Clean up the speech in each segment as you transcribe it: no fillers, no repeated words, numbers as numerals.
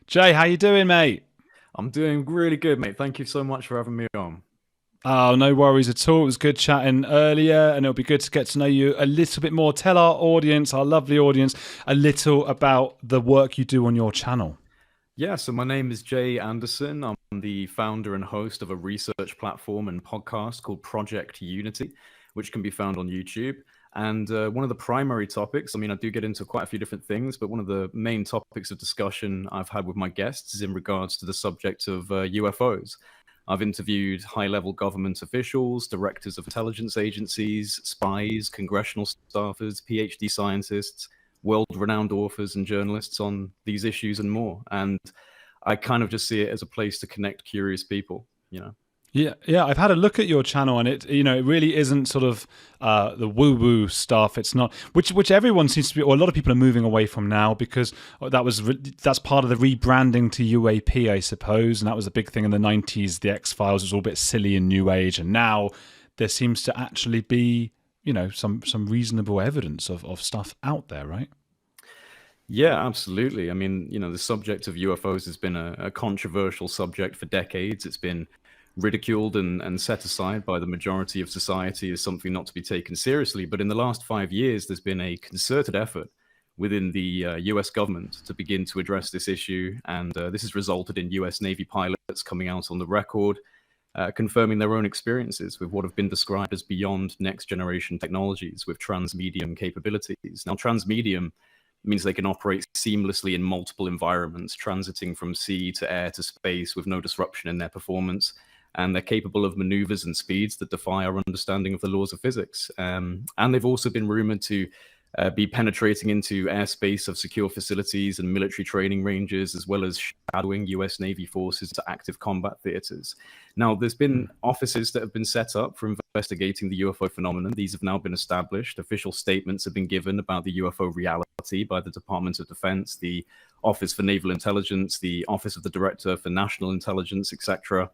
Jay, how you doing, mate? I'm doing really good, mate. Thank you so much for having me on. Oh, no worries at all. It was good chatting earlier, and it'll be good to get to know you a little bit more. Tell our audience, our lovely audience, a little about the work you do on your channel. Yeah, so my name is Jay Anderson. I'm the founder and host of a research platform and podcast called Project Unity, which can be found on YouTube. And one of the primary topics, I do get into quite a few different things, but one of the main topics of discussion I've had with my guests is in regards to the subject of UFOs. I've interviewed high-level government officials, directors of intelligence agencies, spies, congressional staffers, PhD scientists, world-renowned authors and journalists on these issues and more. And I kind of just see it as a place to connect curious people. Yeah, I've had a look at your channel, and it really isn't sort of the woo-woo stuff. It's not, which everyone seems to be, or a lot of people are moving away from now because that's part of the rebranding to UAP, I suppose, and that was a big thing in the '90s. The X-Files was all a bit silly and new age, and now there seems to actually be, some reasonable evidence of stuff out there, right? Yeah, absolutely. The subject of UFOs has been a controversial subject for decades. It's been ridiculed and set aside by the majority of society as something not to be taken seriously. But in the last 5 years, there's been a concerted effort within the US government to begin to address this issue. And this has resulted in US Navy pilots coming out on the record, confirming their own experiences with what have been described as beyond next generation technologies with transmedium capabilities. Now, transmedium means they can operate seamlessly in multiple environments, transiting from sea to air to space with no disruption in their performance. And they're capable of maneuvers and speeds that defy our understanding of the laws of physics. And they've also been rumored to be penetrating into airspace of secure facilities and military training ranges, as well as shadowing US Navy forces to active combat theaters. Now, there's been offices that have been set up for investigating the UFO phenomenon. These have now been established. Official statements have been given about the UFO reality by the Department of Defense, the Office for Naval Intelligence, the Office of the Director for National Intelligence, etc.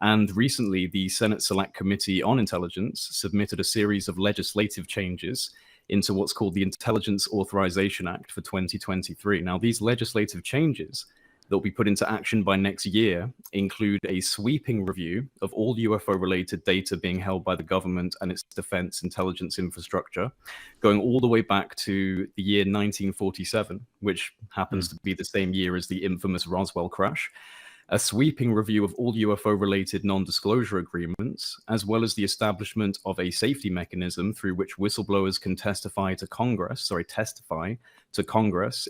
And recently, the Senate Select Committee on Intelligence submitted a series of legislative changes into what's called the Intelligence Authorization Act for 2023. Now, these legislative changes that will be put into action by next year include a sweeping review of all UFO-related data being held by the government and its defense intelligence infrastructure, going all the way back to the year 1947, which happens to be the same year as the infamous Roswell crash. A sweeping review of all UFO-related non-disclosure agreements, as well as the establishment of a safety mechanism through which whistleblowers can testify to Congress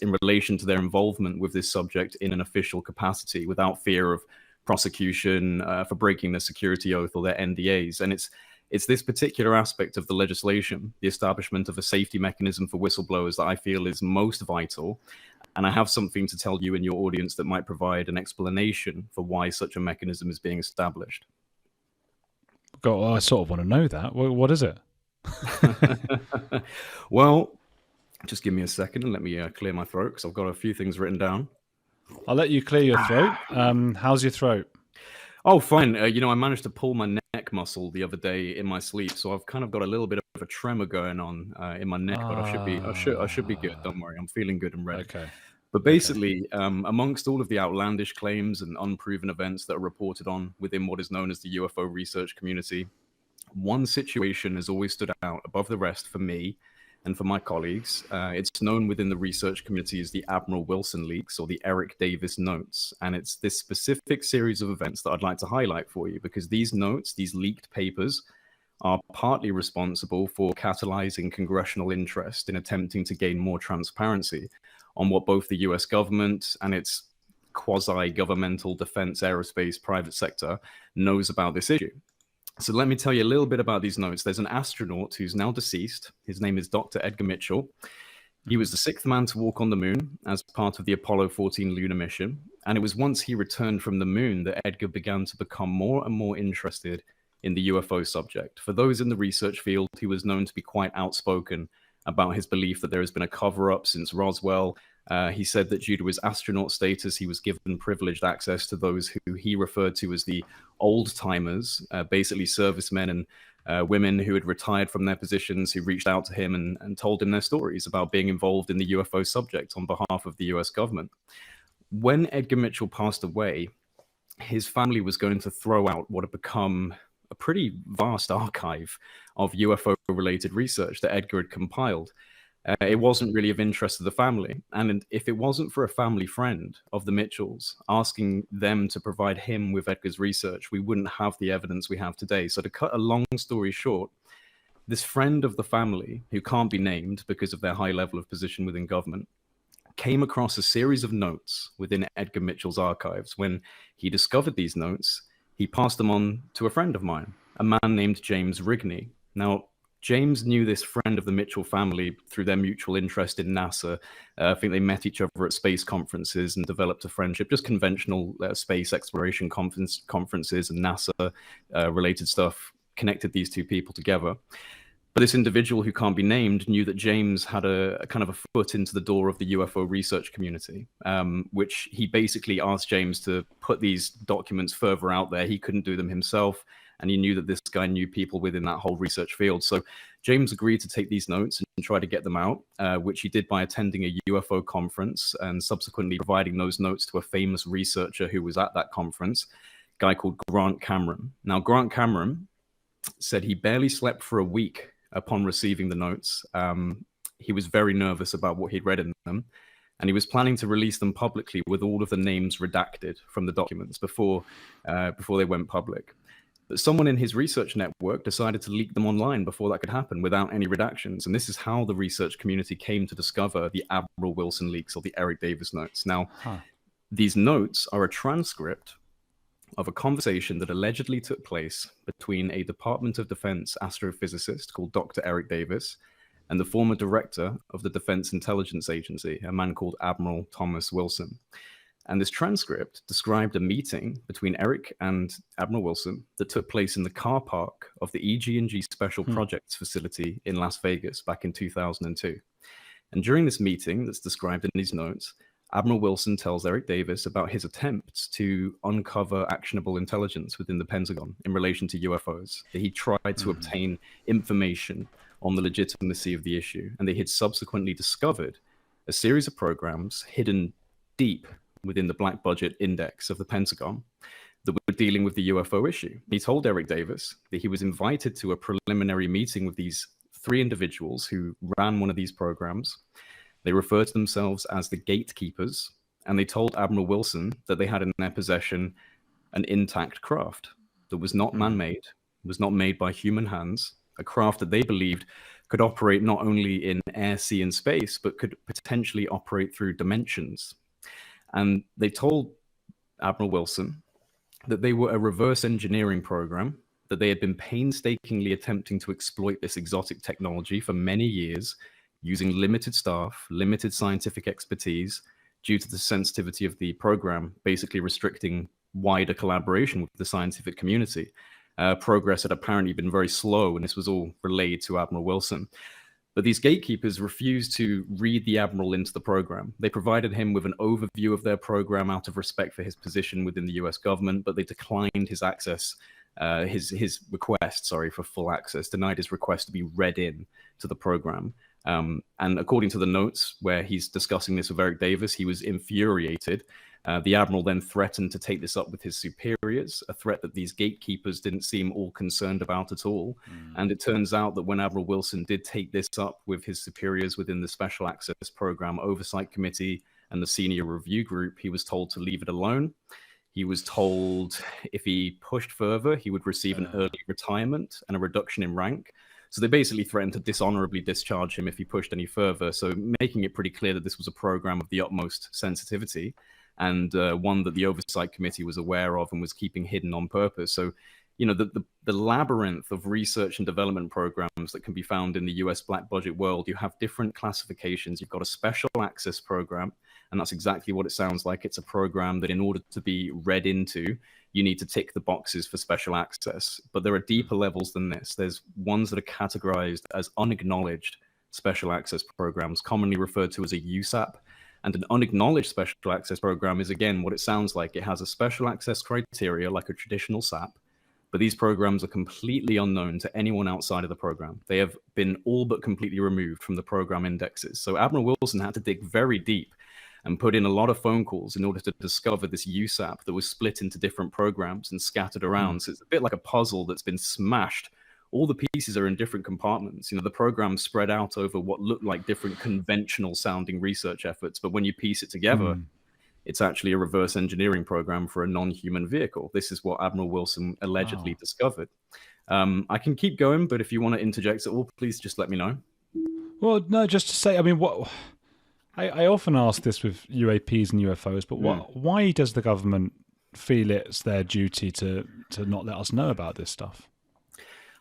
in relation to their involvement with this subject in an official capacity without fear of prosecution for breaking their security oath or their NDAs. And it's this particular aspect of the legislation, the establishment of a safety mechanism for whistleblowers, that I feel is most vital. And I have something to tell you and your audience that might provide an explanation for why such a mechanism is being established. God, I sort of want to know that. What is it? Well, just give me a second and let me clear my throat because I've got a few things written down. I'll let you clear your throat. How's your throat? Oh, fine. I managed to pull my neck muscle the other day in my sleep, so I've kind of got a little bit of a tremor going on in my neck, but I should be good. Don't worry, I'm feeling good and ready. Okay. But basically, amongst all of the outlandish claims and unproven events that are reported on within what is known as the UFO research community, one situation has always stood out above the rest for me and for my colleagues. It's known within the research community as the Admiral Wilson leaks or the Eric Davis notes. And it's this specific series of events that I'd like to highlight for you because these notes, these leaked papers, are partly responsible for catalyzing congressional interest in attempting to gain more transparency on what both the US government and its quasi-governmental defense aerospace private sector knows about this issue. So let me tell you a little bit about these notes. There's an astronaut who's now deceased. His name is Dr. Edgar Mitchell. He was the sixth man to walk on the moon as part of the Apollo 14 lunar mission. And it was once he returned from the moon that Edgar began to become more and more interested in the UFO subject. For those in the research field, he was known to be quite outspoken about his belief that there has been a cover-up since Roswell. He said that due to his astronaut status, he was given privileged access to those who he referred to as the old-timers, basically servicemen and women who had retired from their positions, who reached out to him and told him their stories about being involved in the UFO subject on behalf of the US government. when Edgar Mitchell passed away, his family was going to throw out what had become a pretty vast archive of UFO-related research that Edgar had compiled. It wasn't really of interest to the family. And if it wasn't for a family friend of the Mitchells asking them to provide him with Edgar's research, we wouldn't have the evidence we have today. So to cut a long story short, this friend of the family, who can't be named because of their high level of position within government, came across a series of notes within Edgar Mitchell's archives. When he discovered these notes, he passed them on to a friend of mine, a man named James Rigney. Now, James knew this friend of the Mitchell family through their mutual interest in NASA. I think they met each other at space conferences and developed a friendship, just conventional space exploration conferences and NASA related stuff connected these two people together. But this individual who can't be named knew that James had a kind of a foot into the door of the UFO research community, which he basically asked James to put these documents further out there. He couldn't do them himself, and he knew that this guy knew people within that whole research field. So James agreed to take these notes and try to get them out, which he did by attending a UFO conference and subsequently providing those notes to a famous researcher who was at that conference, a guy called Grant Cameron. Now, Grant Cameron said he barely slept for a week upon receiving the notes. He was very nervous about what he'd read in them, and he was planning to release them publicly with all of the names redacted from the documents before they went public. But someone in his research network decided to leak them online before that could happen without any redactions. And this is how the research community came to discover the Admiral Wilson leaks, or the Eric Davis notes. Now, these notes are a transcript of a conversation that allegedly took place between a Department of Defense astrophysicist called Dr. Eric Davis and the former director of the Defense Intelligence Agency, a man called Admiral Thomas Wilson. And this transcript described a meeting between Eric and Admiral Wilson that took place in the car park of the EG&G Special Projects facility in Las Vegas back in 2002. And during this meeting that's described in these notes, Admiral Wilson tells Eric Davis about his attempts to uncover actionable intelligence within the Pentagon in relation to UFOs, that he tried to obtain information on the legitimacy of the issue, and they had subsequently discovered a series of programs hidden deep within the black budget index of the Pentagon that were dealing with the UFO issue. He told Eric Davis that he was invited to a preliminary meeting with these three individuals who ran one of these programs. They referred to themselves as the gatekeepers, and they told Admiral Wilson that they had in their possession an intact craft that was not man-made, was not made by human hands, a craft that they believed could operate not only in air, sea, and space, but could potentially operate through dimensions. And they told Admiral Wilson that they were a reverse engineering program, that they had been painstakingly attempting to exploit this exotic technology for many years, using limited staff, limited scientific expertise, due to the sensitivity of the program, basically restricting wider collaboration with the scientific community. Progress had apparently been very slow, and this was all relayed to Admiral Wilson. But these gatekeepers refused to read the Admiral into the program. They provided him with an overview of their program out of respect for his position within the US government, but they declined his access, his request, for full access, denied his request to be read in to the program. And according to the notes where he's discussing this with Eric Davis, he was infuriated. The Admiral then threatened to take this up with his superiors, a threat that these gatekeepers didn't seem all concerned about at all. And it turns out that when Admiral Wilson did take this up with his superiors within the Special Access Program Oversight Committee and the Senior Review Group, he was told to leave it alone. He was told if he pushed further, he would receive an early retirement and a reduction in rank. So they basically threatened to dishonorably discharge him if he pushed any further. So making it pretty clear that this was a program of the utmost sensitivity, and one that the Oversight Committee was aware of and was keeping hidden on purpose. So, you know, the labyrinth of research and development programs that can be found in the US black budget world, you have different classifications. You've got a special access program, and that's exactly what it sounds like. It's a program that in order to be read into, you need to tick the boxes for special access. But there are deeper levels than this. There's ones that are categorized as unacknowledged special access programs, commonly referred to as a USAP. And an unacknowledged special access program is, again, what it sounds like. It has a special access criteria like a traditional SAP, but these programs are completely unknown to anyone outside of the program. They have been all but completely removed from the program indexes. So Admiral Wilson had to dig very deep. and put in a lot of phone calls in order to discover this USAP that was split into different programs and scattered around. So it's a bit like a puzzle that's been smashed. All the pieces are in different compartments. The program spread out over what looked like different conventional sounding research efforts. But when you piece it together, it's actually a reverse engineering program for a non-human vehicle. This is what Admiral Wilson allegedly discovered. I can keep going, but if you want to interject at all, please just let me know. Well, no, just to say, I mean, I often ask this with UAPs and UFOs, but why does the government feel it's their duty to not let us know about this stuff?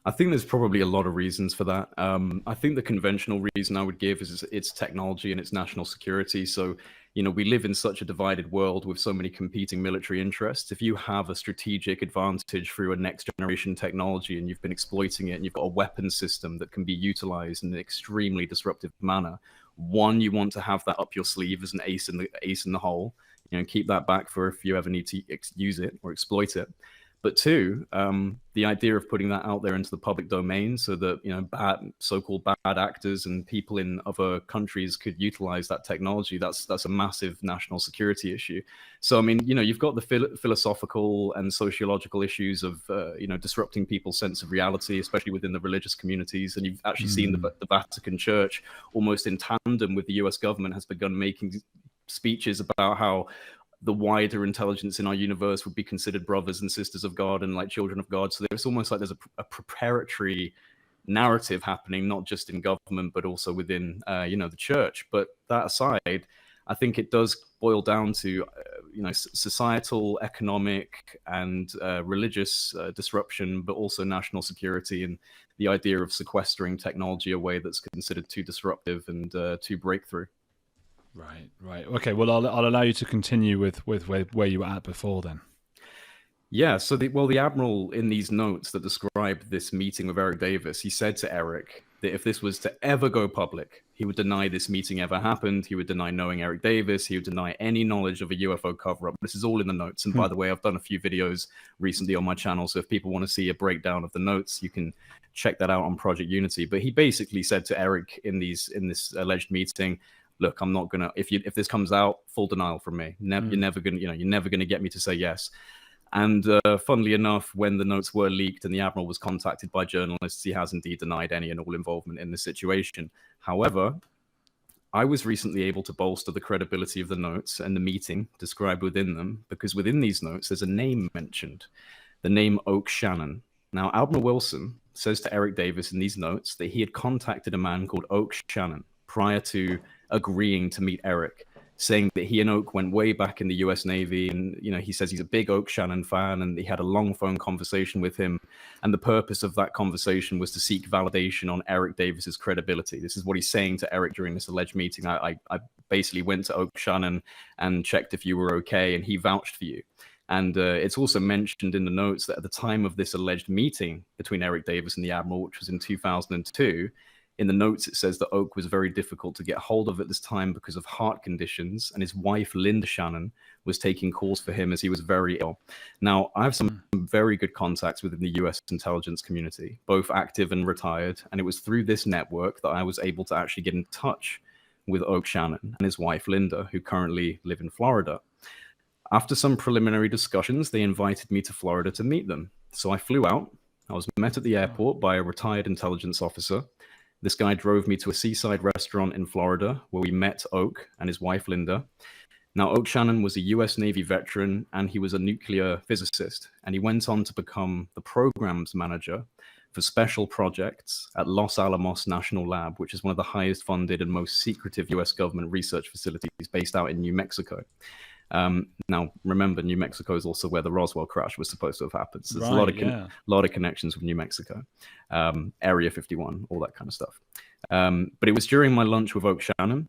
I think there's probably a lot of reasons for that. I think the conventional reason I would give is its technology and its national security. So, we live in such a divided world with so many competing military interests. If you have a strategic advantage through a next generation technology and you've been exploiting it and you've got a weapon system that can be utilized in an extremely disruptive manner, one, you want to have that up your sleeve as an ace in the hole, keep that back for if you ever need to use it or exploit it. But two, the idea of putting that out there into the public domain so that so-called bad actors and people in other countries could utilize that technology, that's a massive national security issue. So I mean, you've got the philosophical and sociological issues of disrupting people's sense of reality, especially within the religious communities. And you've actually seen the Vatican Church, almost in tandem with the US government, has begun making speeches about how the wider intelligence in our universe would be considered brothers and sisters of God and like children of God. So it's almost like there's a preparatory narrative happening, not just in government, but also within, the church. But that aside, I think it does boil down to, societal, economic, and religious disruption, but also national security and the idea of sequestering technology away that's considered too disruptive and too breakthrough. Right. Okay. Well, I'll allow you to continue with where you were at before then. Yeah. So the Admiral in these notes that describe this meeting with Eric Davis, he said to Eric that if this was to ever go public, he would deny this meeting ever happened. He would deny knowing Eric Davis. He would deny any knowledge of a UFO cover-up. This is all in the notes. And by the way, I've done a few videos recently on my channel. So if people want to see a breakdown of the notes, you can check that out on Project Unity. But he basically said to Eric in this alleged meeting, look, I'm not gonna. If this comes out, full denial from me. You're never gonna get me to say yes. And funnily enough, when the notes were leaked and the Admiral was contacted by journalists, he has indeed denied any and all involvement in the situation. However, I was recently able to bolster the credibility of the notes and the meeting described within them, because within these notes there's a name mentioned, the name Oak Shannon. Now, Admiral Wilson says to Eric Davis in these notes that he had contacted a man called Oak Shannon prior to agreeing to meet Eric, saying that he and Oak went way back in the US Navy. And, he says he's a big Oak Shannon fan and he had a long phone conversation with him. And the purpose of that conversation was to seek validation on Eric Davis's credibility. This is what he's saying to Eric during this alleged meeting. I basically went to Oak Shannon and checked if you were okay, and he vouched for you. And it's also mentioned in the notes that at the time of this alleged meeting between Eric Davis and the Admiral, which was in 2002, in the notes, it says that Oak was very difficult to get hold of at this time because of heart conditions, and his wife, Linda Shannon, was taking calls for him as he was very ill. Now, I have some very good contacts within the US intelligence community, both active and retired, and it was through this network that I was able to actually get in touch with Oak Shannon and his wife, Linda, who currently live in Florida. After some preliminary discussions, they invited me to Florida to meet them. So I flew out. I was met at the airport by a retired intelligence officer. This guy drove me to a seaside restaurant in Florida where we met Oak and his wife, Linda. Now, Oak Shannon was a US Navy veteran and he was a nuclear physicist. And he went on to become the programs manager for special projects at Los Alamos National Lab, which is one of the highest funded and most secretive US government research facilities based out in New Mexico. Now, remember, New Mexico is also where the Roswell crash was supposed to have happened. So there's a lot of connections with New Mexico, Area 51, all that kind of stuff. But it was during my lunch with Oak Shannon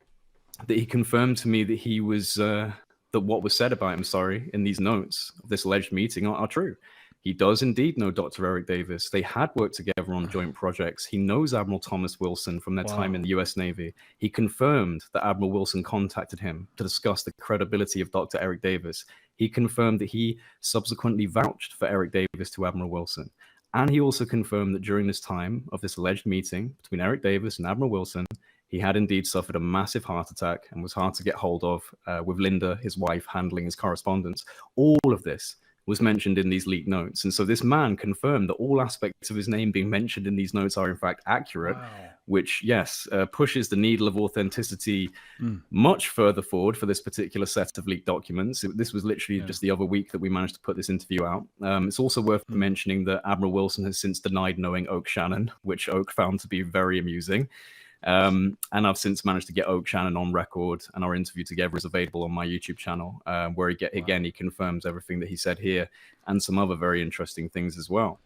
that he confirmed to me that he was that what was said about him, in these notes of this alleged meeting are true. He does indeed know Dr. Eric Davis. They had worked together on joint projects. He knows Admiral Thomas Wilson from their time in the US Navy. He confirmed that Admiral Wilson contacted him to discuss the credibility of Dr. Eric Davis. He confirmed that he subsequently vouched for Eric Davis to Admiral Wilson. And he also confirmed that during this time of this alleged meeting between Eric Davis and Admiral Wilson, He had indeed suffered a massive heart attack and was hard to get hold of, with Linda, his wife, handling his correspondence. All of this was mentioned in these leaked notes. And so this man confirmed that all aspects of his name being mentioned in these notes are in fact accurate, which, yes, pushes the needle of authenticity much further forward for this particular set of leaked documents. This was literally just the other week that we managed to put this interview out. It's also worth mentioning that Admiral Wilson has since denied knowing Oak Shannon, which Oak found to be very amusing. And I've since managed to get Oak Shannon on record, and our interview together is available on my YouTube channel, where he confirms everything that he said here and some other very interesting things as well.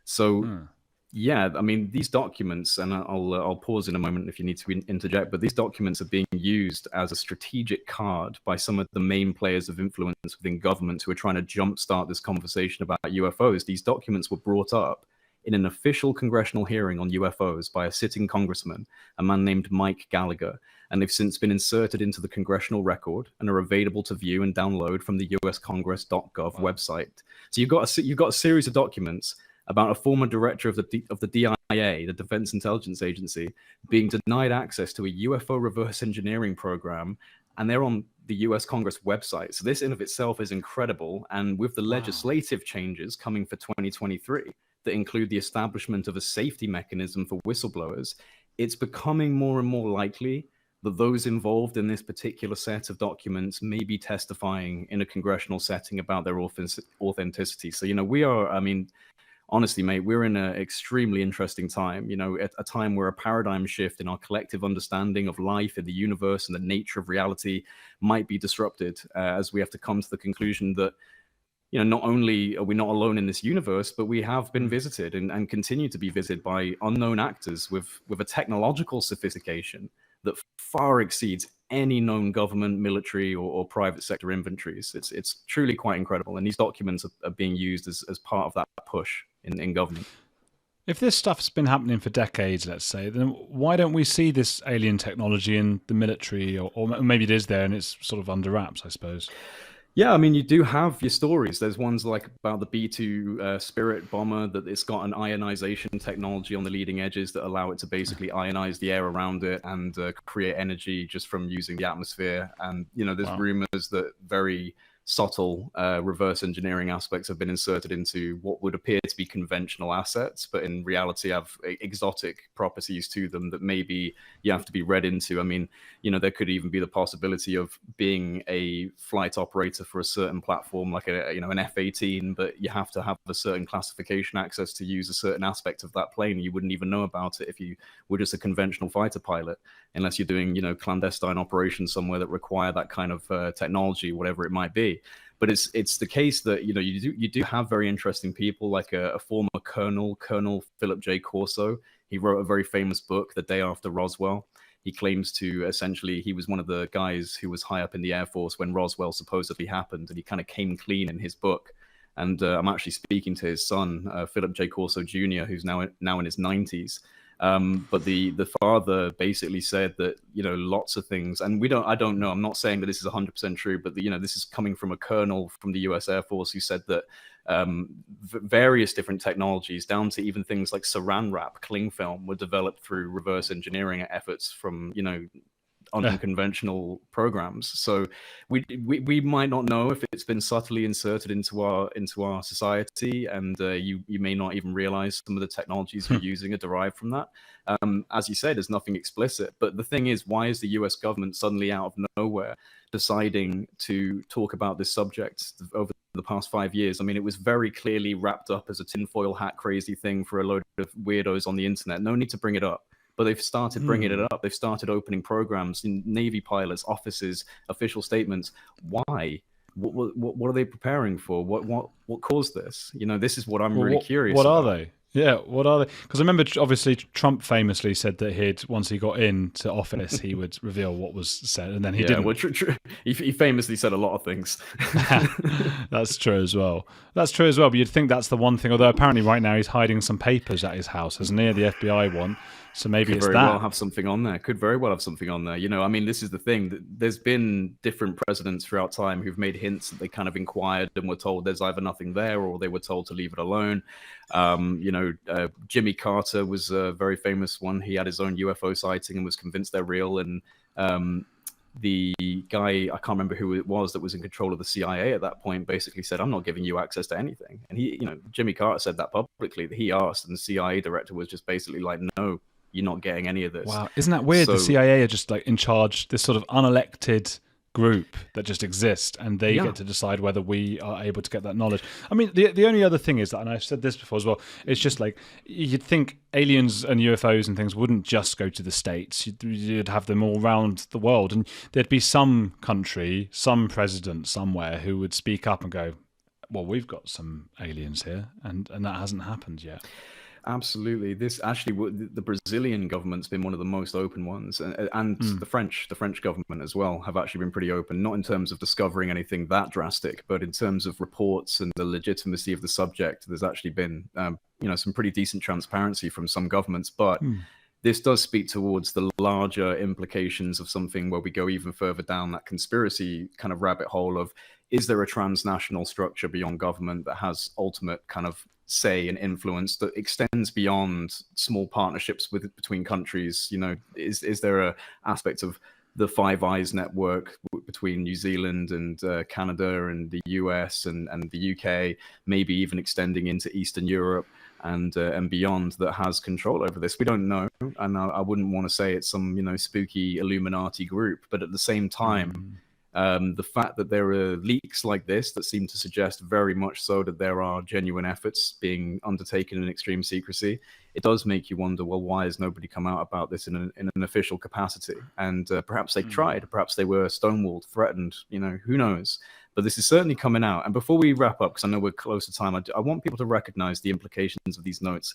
So, yeah, I mean, these documents, and I'll pause in a moment if you need to interject, but these documents are being used as a strategic card by some of the main players of influence within government who are trying to jumpstart this conversation about UFOs. These documents were brought up in an official congressional hearing on UFOs by a sitting congressman, a man named Mike Gallaudet, and they've since been inserted into the congressional record and are available to view and download from the uscongress.gov website. So you've got a series of documents about a former director of the DIA, the Defense Intelligence Agency, being denied access to a UFO reverse engineering program, and they're on the US Congress website. So this in of itself is incredible, and with the legislative changes coming for 2023, that include the establishment of a safety mechanism for whistleblowers, it's becoming more and more likely that those involved in this particular set of documents may be testifying in a congressional setting about their authenticity. So, we are, I mean, honestly, mate, we're in an extremely interesting time, at a time where a paradigm shift in our collective understanding of life in the universe and the nature of reality might be disrupted, as we have to come to the conclusion that not only are we not alone in this universe, but we have been visited and continue to be visited by unknown actors with a technological sophistication that far exceeds any known government, military, or private sector inventories. It's truly quite incredible. And these documents are being used as part of that push in government. If this stuff's been happening for decades, let's say, then why don't we see this alien technology in the military? Or maybe it is there and it's sort of under wraps, I suppose. Yeah, I mean, you do have your stories. There's ones like about the B-2 Spirit bomber, that it's got an ionization technology on the leading edges that allow it to basically ionize the air around it and create energy just from using the atmosphere. And, there's rumors that very subtle reverse engineering aspects have been inserted into what would appear to be conventional assets, but in reality have exotic properties to them that maybe you have to be read into. I mean, there could even be the possibility of being a flight operator for a certain platform, like an F-18, but you have to have a certain classification access to use a certain aspect of that plane. You wouldn't even know about it if you were just a conventional fighter pilot, unless you're doing, clandestine operations somewhere that require that kind of technology, whatever it might be. But it's the case that you do have very interesting people, like a former Colonel Philip J. Corso. He wrote a very famous book, The Day After Roswell. He claims to essentially, he was one of the guys who was high up in the Air Force when Roswell supposedly happened, and he kind of came clean in his book. And I'm actually speaking to his son, Philip J. Corso Jr., who's now in his 90s. But the father basically said that, lots of things, and I don't know, I'm not saying that this is 100% true, but this is coming from a colonel from the US Air Force who said that various different technologies, down to even things like saran wrap, cling film, were developed through reverse engineering efforts from, unconventional programs. So we might not know if it's been subtly inserted into our society, and you may not even realize some of the technologies you're using are derived from that. As you said, there's nothing explicit, but the thing is, why is the US government suddenly out of nowhere deciding to talk about this subject over the past 5 years? I mean, it was very clearly wrapped up as a tinfoil hat crazy thing for a load of weirdos on the internet. No need to bring it up. But they've started bringing it up. They've started opening programs in Navy pilots' offices, official statements. Why? What are they preparing for? What caused this? This is what I'm really curious about. What are they? Yeah, what are they? Because I remember, obviously, Trump famously said that once he got into office, he would reveal what was said, and then he didn't. Well, he famously said a lot of things. That's true as well. But you'd think that's the one thing, although apparently right now he's hiding some papers at his house, hasn't he? The FBI one. So maybe Could it's very that. well have something on there. Could very well have something on there. I mean, this is the thing. There's been different presidents throughout time who've made hints that they kind of inquired and were told there's either nothing there or they were told to leave it alone. Jimmy Carter was a very famous one. He had his own UFO sighting and was convinced they're real. And the guy, I can't remember who it was that was in control of the CIA at that point, basically said, I'm not giving you access to anything. And Jimmy Carter said that publicly, that he asked, and the CIA director was just basically like, no, you're not getting any of this. Wow, isn't that weird? So, the CIA are just like in charge, this sort of unelected group that just exists, and they get to decide whether we are able to get that knowledge. I mean, the only other thing is that, and I've said this before as well, it's just like you'd think aliens and UFOs and things wouldn't just go to the States. You'd have them all around the world, and there'd be some country, some president somewhere who would speak up and go, well, we've got some aliens here, and that hasn't happened yet. Absolutely. This actually, the Brazilian government's been one of the most open ones, and the French government as well have actually been pretty open, not in terms of discovering anything that drastic, but in terms of reports and the legitimacy of the subject. There's actually been, some pretty decent transparency from some governments, but this does speak towards the larger implications of something where we go even further down that conspiracy kind of rabbit hole of, is there a transnational structure beyond government that has ultimate kind of say and influence that extends beyond small partnerships between countries? Is there a aspect of the Five Eyes network between New Zealand and Canada and the US and the UK, maybe even extending into Eastern Europe and beyond, that has control over this? We don't know, and I wouldn't want to say it's some spooky Illuminati group, but at the same time, the fact that there are leaks like this that seem to suggest very much so that there are genuine efforts being undertaken in extreme secrecy, it does make you wonder, well, why has nobody come out about this in an official capacity? And perhaps they tried, perhaps they were stonewalled, threatened, who knows? But this is certainly coming out. And before we wrap up, because I know we're close to time, I want people to recognize the implications of these notes.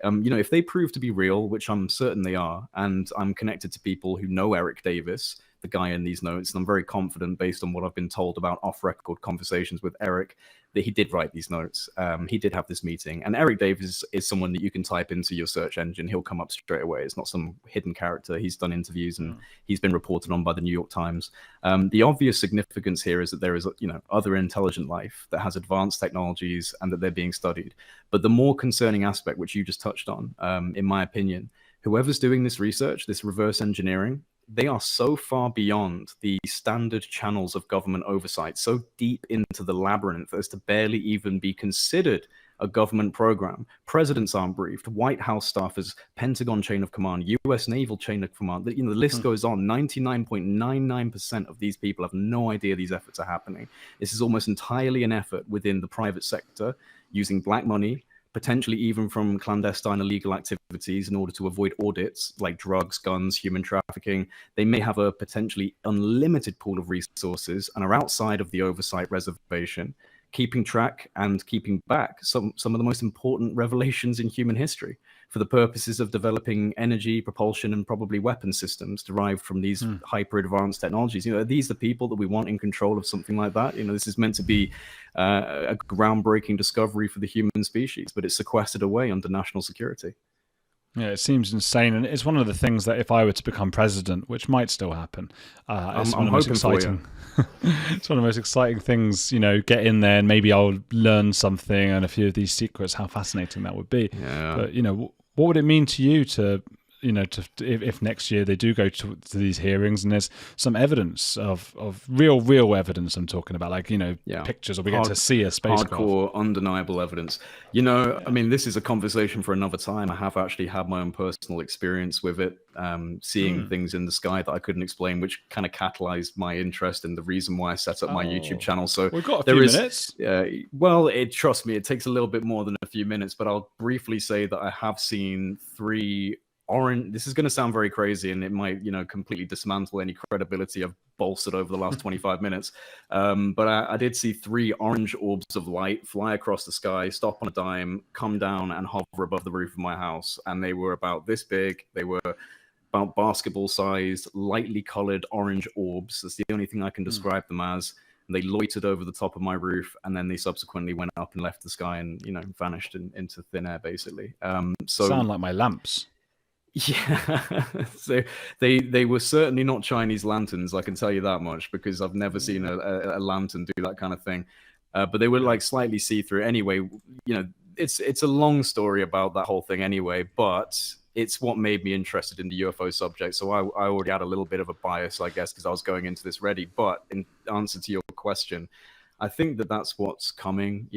If they prove to be real, which I'm certain they are, and I'm connected to people who know Eric Davis, the guy in these notes, and I'm very confident, based on what I've been told about off-record conversations with Eric, that he did write these notes. He did have this meeting, and Eric Davis is someone that you can type into your search engine. He'll come up straight away. It's not some hidden character. He's done interviews, and he's been reported on by the New York Times. The obvious significance here is that there is, other intelligent life that has advanced technologies and that they're being studied. But the more concerning aspect, which you just touched on, in my opinion, whoever's doing this research, this reverse engineering, they are so far beyond the standard channels of government oversight, so deep into the labyrinth as to barely even be considered a government program. Presidents aren't briefed, White House staffers, Pentagon chain of command, US naval chain of command. The list goes on. 99.99% of these people have no idea these efforts are happening. This is almost entirely an effort within the private sector, using black money, potentially even from clandestine illegal activities, in order to avoid audits like drugs, guns, human trafficking. They may have a potentially unlimited pool of resources and are outside of the oversight reservation, keeping track and keeping back some of the most important revelations in human history for the purposes of developing energy, propulsion, and probably weapon systems derived from these hyper advanced technologies. Are these the people that we want in control of something like that? This is meant to be a groundbreaking discovery for the human species, but it's sequestered away under national security. Yeah, it seems insane, and it's one of the things that if I were to become president, which might still happen, it's one of the most exciting. It's one of the most exciting things. Get in there and maybe I'll learn something and a few of these secrets. How fascinating that would be! Yeah. But what would it mean to you to if next year they do go to these hearings and there's some evidence of real evidence, I'm talking about, like, pictures, or we get to see a spacecraft. Hardcore, undeniable evidence. I mean, this is a conversation for another time. I have actually had my own personal experience with it, seeing things in the sky that I couldn't explain, which kind of catalyzed my interest and the reason why I set up my YouTube channel. So we've got a few minutes. Well, trust me, it takes a little bit more than a few minutes, but I'll briefly say that I have seen 3 orange. This is going to sound very crazy, and it might, completely dismantle any credibility I've bolstered over the last 25 minutes. But I did see 3 orange orbs of light fly across the sky, stop on a dime, come down, and hover above the roof of my house. And they were about this big. They were about basketball-sized, lightly colored orange orbs. That's the only thing I can describe them as. And they loitered over the top of my roof, and then they subsequently went up and left the sky and, vanished into thin air, basically. Sound like my lamps. Yeah, so they were certainly not Chinese lanterns. I can tell you that much because I've never seen a lantern do that kind of thing. But they were like slightly see-through. Anyway, it's a long story about that whole thing anyway. But it's what made me interested in the UFO subject. So I already had a little bit of a bias, I guess, because I was going into this ready. But in answer to your question, I think that that's what's coming.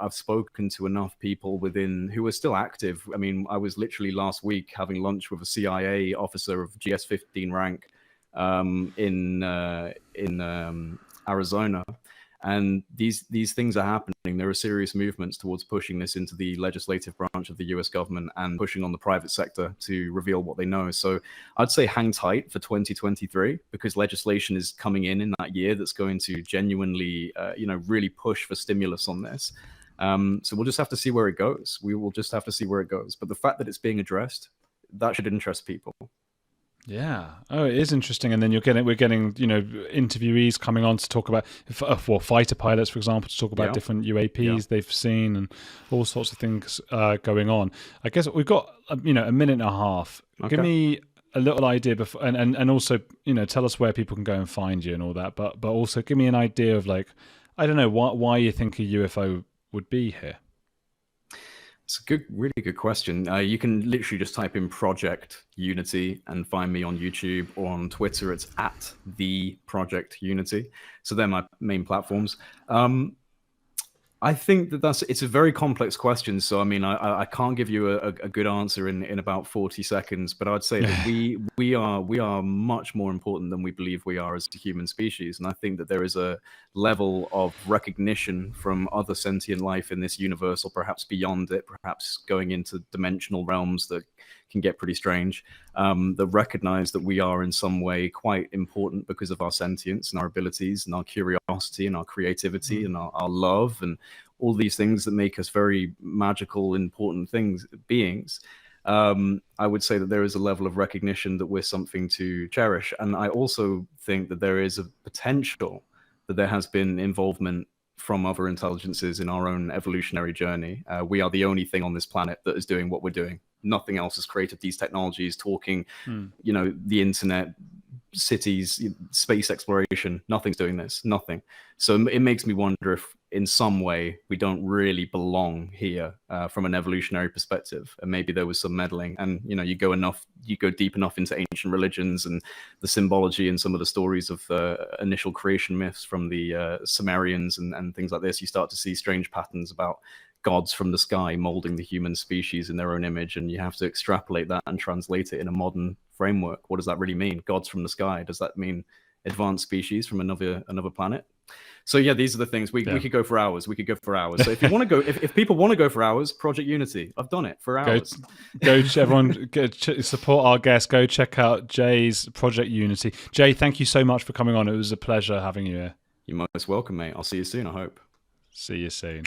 I've spoken to enough people who are still active. I mean, I was literally last week having lunch with a CIA officer of GS-15 rank in Arizona, and these things are happening. There are serious movements towards pushing this into the legislative branch of the U.S. government and pushing on the private sector to reveal what they know. So I'd say hang tight for 2023 because legislation is coming in that year that's going to genuinely, really push for stimulus on this. So we'll just have to see where it goes. We will just have to see where it goes. But the fact that it's being addressed, that should interest people. Yeah. Oh, it is interesting. And then we're getting, interviewees coming on to talk about, fighter pilots, for example, to talk about different UAPs they've seen and all sorts of things going on. I guess we've got, a minute and a half. Okay. Give me a little idea before, and also, tell us where people can go and find you and all that. But also give me an idea of I don't know, why you think a UFO would be here. It's a really good question. You can literally just type in Project Unity and find me on YouTube or on Twitter. It's at the Project Unity. So they're my main platforms. I think that it's a very complex question. So, I mean, I can't give you a good answer in about 40 seconds, but I'd say that we are much more important than we believe we are as a human species. And I think that there is a level of recognition from other sentient life in this universe, or perhaps beyond it, perhaps going into dimensional realms that can get pretty strange, that recognize that we are in some way quite important because of our sentience and our abilities and our curiosity and our creativity and our love and all these things that make us very magical, important beings. I would say that there is a level of recognition that we're something to cherish. And I also think that there is a potential that there has been involvement from other intelligences in our own evolutionary journey. We are the only thing on this planet that is doing what we're doing. Nothing else has created these technologies, talking, the internet, cities, space exploration. Nothing's doing this, nothing. So it makes me wonder if in some way we don't really belong here from an evolutionary perspective, and maybe there was some meddling. And you go deep enough into ancient religions and the symbology and some of the stories of initial creation myths from the Sumerians and things like this, you start to see strange patterns about gods from the sky molding the human species in their own image, and you have to extrapolate that and translate it in a modern framework. What does that really mean? Gods from the sky? Does that mean advanced species from another planet? So yeah, these are the things we could go for hours. We could go for hours. So if you want to go, if people want to go for hours, Project Unity, I've done it for hours. Everyone, support our guest. Go check out Jay's Project Unity. Jay, thank you so much for coming on. It was a pleasure having you here. You're most welcome, mate. I'll see you soon, I hope. See you soon.